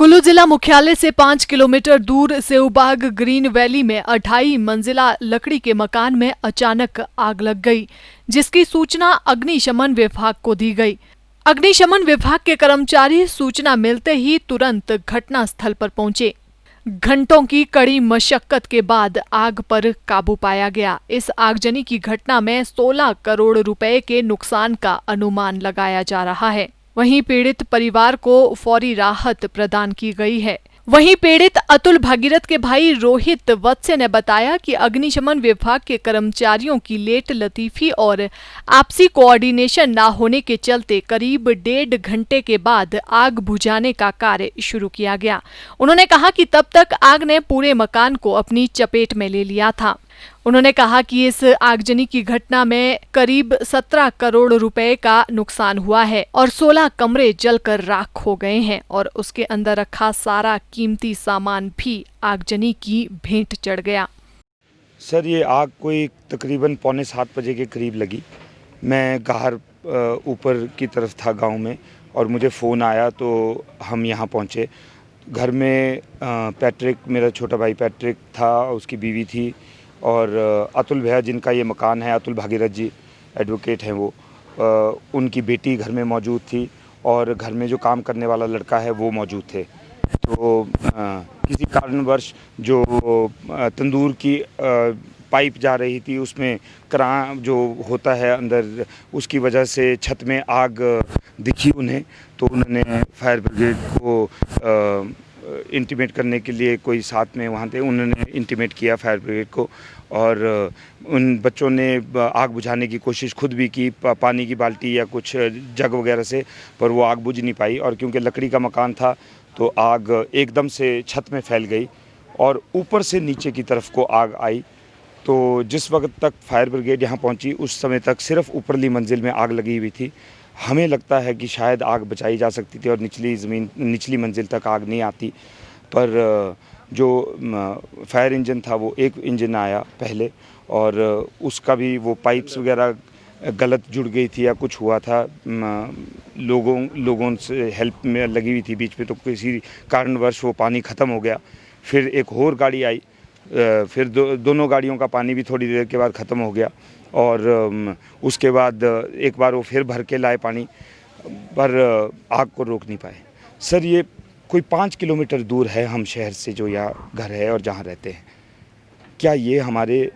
कुल्लू जिला मुख्यालय से 5 किलोमीटर दूर सेऊबाग ग्रीन वैली में 28 मंजिला लकड़ी के मकान में अचानक आग लग गई, जिसकी सूचना अग्निशमन विभाग को दी गई। अग्निशमन विभाग के कर्मचारी सूचना मिलते ही तुरंत घटनास्थल पर पहुंचे। घंटों की कड़ी मशक्कत के बाद आग पर काबू पाया गया। इस आगजनी की घटना में 16 करोड़ रुपए के नुकसान का अनुमान लगाया जा रहा है। वहीं पीड़ित परिवार को फौरी राहत प्रदान की गई है। वहीं पीड़ित अतुल भागीरथ के भाई रोहित वत्स्य ने बताया कि अग्निशमन विभाग के कर्मचारियों की लेट लतीफी और आपसी कोऑर्डिनेशन न होने के चलते करीब 1.5 घंटे के बाद आग बुझाने का कार्य शुरू किया गया। उन्होंने कहा कि तब तक आग ने पूरे मकान को अपनी चपेट में ले लिया था। उन्होंने कहा कि इस आगजनी की घटना में करीब 17 करोड़ रुपए का नुकसान हुआ है और 16 कमरे जलकर राख हो गए हैं और उसके अंदर रखा सारा कीमती सामान भी आगजनी की भेंट चढ़ गया। सर, ये आग कोई तकरीबन 6:45 बजे के करीब लगी। मैं बाहर ऊपर की तरफ था गांव में और मुझे फ़ोन आया तो हम यहाँ पहुँचे। घर में पैट्रिक, मेरा छोटा भाई पैट्रिक था, उसकी बीवी थी और अतुल भैया जिनका ये मकान है, अतुल भागीरथ जी एडवोकेट हैं वो, उनकी बेटी घर में मौजूद थी और घर में जो काम करने वाला लड़का है वो मौजूद थे। तो किसी कारणवश जो तंदूर की पाइप जा रही थी उसमें करा जो होता है अंदर, उसकी वजह से छत में आग दिखी उन्हें। तो उन्होंने फायर ब्रिगेड को इंटीमेट करने के लिए, कोई साथ में वहाँ थे, उन्होंने इंटीमेट किया फायर ब्रिगेड को और उन बच्चों ने आग बुझाने की कोशिश खुद भी की, पानी की बाल्टी या कुछ जग वगैरह से, पर वो आग बुझ नहीं पाई। और क्योंकि लकड़ी का मकान था तो आग एकदम से छत में फैल गई और ऊपर से नीचे की तरफ को आग आई। तो जिस वक्त तक फायर ब्रिगेड यहाँ पहुँची उस समय तक सिर्फ ऊपरली मंजिल में आग लगी हुई थी। हमें लगता है कि शायद आग बचाई जा सकती थी और निचली मंजिल तक आग नहीं आती, पर जो फायर इंजन था वो एक इंजन आया पहले और उसका भी वो पाइप्स वगैरह गलत जुड़ गई थी या कुछ हुआ था। लोगों से हेल्प में लगी हुई थी बीच में, तो किसी कारणवश वो पानी ख़त्म हो गया। फिर एक और गाड़ी आई, फिर दोनों गाड़ियों का पानी भी थोड़ी देर के बाद ख़त्म हो गया और उसके बाद एक बार वो फिर भर के लाए पानी, पर आग को रोक नहीं पाए। सर, ये कोई 5 किलोमीटर दूर है हम शहर से, जो यहाँ घर है और जहाँ रहते हैं। क्या ये हमारे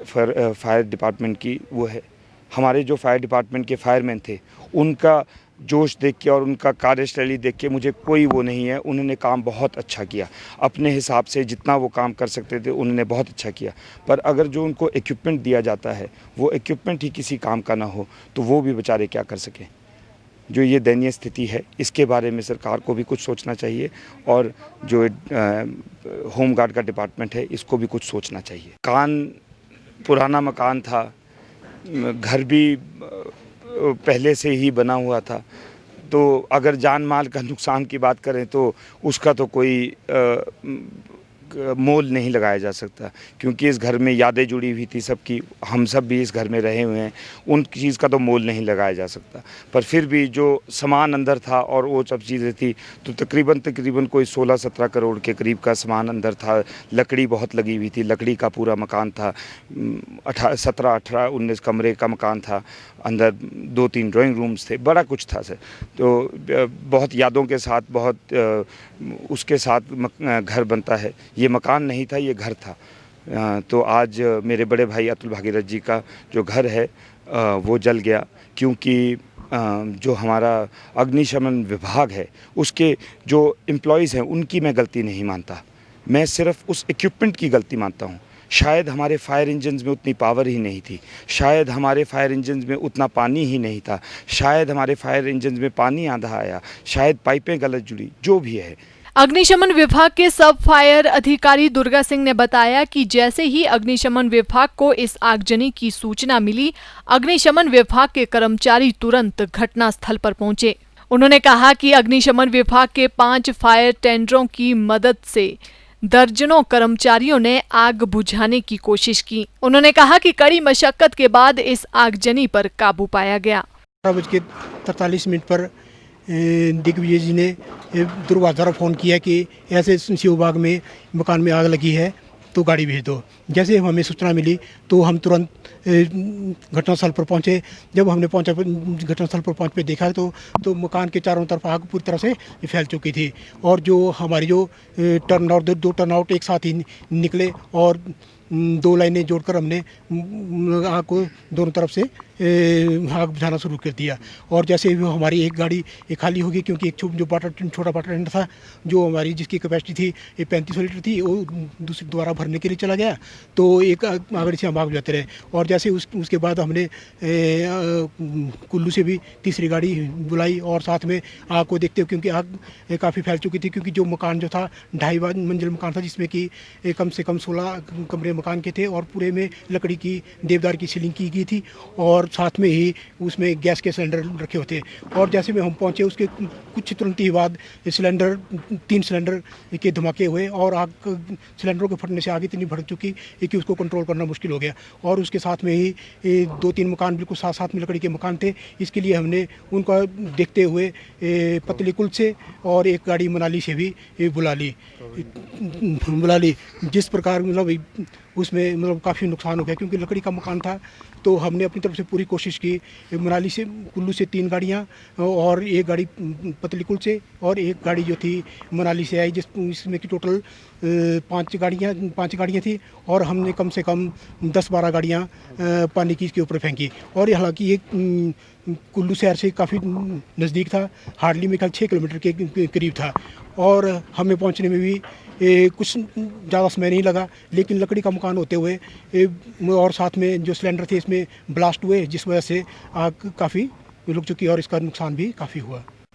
फायर डिपार्टमेंट की वो है? हमारे जो फायर डिपार्टमेंट के फायरमैन थे उनका जोश देख के और उनका कार्यशैली देख के मुझे कोई वो नहीं है। उन्होंने काम बहुत अच्छा किया, अपने हिसाब से जितना वो काम कर सकते थे उन्होंने बहुत अच्छा किया। पर अगर जो उनको इक्विपमेंट दिया जाता है वो इक्विपमेंट ही किसी काम का ना हो तो वो भी बेचारे क्या कर सकें। जो ये दयनीय स्थिति है इसके बारे में सरकार को भी कुछ सोचना चाहिए और जो होम गार्ड का डिपार्टमेंट है इसको भी कुछ सोचना चाहिए। पुराना मकान था, घर भी पहले से ही बना हुआ था, तो अगर जान माल का नुकसान की बात करें तो उसका तो कोई मोल नहीं लगाया जा सकता, क्योंकि इस घर में यादें जुड़ी हुई थी सबकी, हम सब भी इस घर में रहे हुए हैं, उन चीज़ का तो मोल नहीं लगाया जा सकता। पर फिर भी जो सामान अंदर था और वो सब चीज़ें थी तो तकरीबन कोई 16-17 करोड़ के करीब का सामान अंदर था। लकड़ी बहुत लगी हुई थी, लकड़ी का पूरा मकान था, 17-18-19 कमरे का मकान था, अंदर 2-3 ड्राइंग रूम्स थे, बड़ा कुछ था सर। तो बहुत यादों के साथ, बहुत उसके साथ घर बनता है। ये मकान नहीं था, ये घर था। तो आज मेरे बड़े भाई अतुल भागीरथ जी का जो घर है वो जल गया, क्योंकि जो हमारा अग्निशमन विभाग है उसके जो एम्प्लॉयज़ हैं उनकी मैं गलती नहीं मानता, मैं सिर्फ उस इक्विपमेंट की गलती मानता हूँ। शायद हमारे फायर इंजन्स में उतनी पावर ही नहीं थी, शायद हमारे फायर इंजन्स में उतना पानी ही नहीं था, शायद हमारे फायर इंजन्स में पानी आधा आया, शायद पाइपें गलत जुड़ी, जो भी है। अग्निशमन विभाग के सब फायर अधिकारी दुर्गा सिंह ने बताया कि जैसे ही अग्निशमन विभाग को इस आगजनी की सूचना मिली, अग्निशमन विभाग के कर्मचारी तुरंत घटनास्थल पर पहुंचे। उन्होंने कहा कि अग्निशमन विभाग के 5 फायर टेंडरों की मदद से दर्जनों कर्मचारियों ने आग बुझाने की कोशिश की। उन्होंने कहा कि कड़ी मशक्कत के बाद इस आगजनी पर काबू पाया गया। 12:43 पर दिग्विजय जी ने दूरभाष फ़ोन किया कि ऐसे शिवबाग में मकान में आग लगी है तो गाड़ी भेज दो। जैसे हमें सूचना मिली तो हम तुरंत घटनास्थल पर पहुंचे। जब हमने घटनास्थल पर पहुंच पे देखा तो मकान के चारों तरफ आग पूरी तरह से फैल चुकी थी और जो हमारी जो दो टर्नआउट एक साथ ही निकले और 2 लाइनें जोड़कर हमने आग को दोनों तरफ से आग बुझाना शुरू कर दिया। और जैसे ही हमारी एक गाड़ी खाली होगी, क्योंकि एक छोटा वाटर टैंकर था जो हमारी जिसकी कैपेसिटी थी 3500 लीटर थी, वो दूसरी दोबारा भरने के लिए चला गया, तो एक गाड़ी से हम आग बुझाते रहे। और जैसे उसके बाद हमने कुल्लू से भी तीसरी गाड़ी बुलाई और साथ में आग को देखते हुए, क्योंकि आग काफ़ी फैल चुकी थी, क्योंकि जो मकान जो था 2.5 मंजिल मकान था जिसमें कि कम से कम 16 कमरे मकान के थे और पूरे में लकड़ी की देवदार की सीलिंग की गई थी और साथ में ही उसमें गैस के सिलेंडर रखे होते। और जैसे में हम पहुंचे उसके कुछ तुरंत ही बाद 3 सिलेंडर के धमाके हुए और आग सिलेंडरों के फटने से आग इतनी भड़क चुकी कि उसको कंट्रोल करना मुश्किल हो गया। और उसके साथ में ही 2-3 मकान बिल्कुल साथ में लकड़ी के मकान थे। इसके लिए हमने उनका देखते हुए पतली कुल से और एक गाड़ी मनाली से भी बुला ली। जिस प्रकार मतलब उसमें मतलब काफ़ी नुकसान हो गया, क्योंकि लकड़ी का मकान था। तो हमने अपनी तरफ से पूरी कोशिश की। मनाली से कुल्लू से 3 गाड़ियाँ और एक गाड़ी पतली कुल से और एक गाड़ी जो थी मनाली से आई, जिसमें कि टोटल 5 गाड़ियाँ थी और हमने कम से कम 10-12 गाड़ियाँ पानी की इसके ऊपर फेंकी। और हालांकि ये कुल्लू शहर से काफ़ी नज़दीक था, हार्डली मेरे ख्याल 6 किलोमीटर के करीब था और हमें पहुंचने में भी कुछ ज़्यादा समय नहीं लगा। लेकिन लकड़ी का मकान होते हुए और साथ में जो सिलेंडर थे इसमें ब्लास्ट हुए, जिस वजह से आग काफ़ी लग चुकी और इसका नुकसान भी काफ़ी हुआ।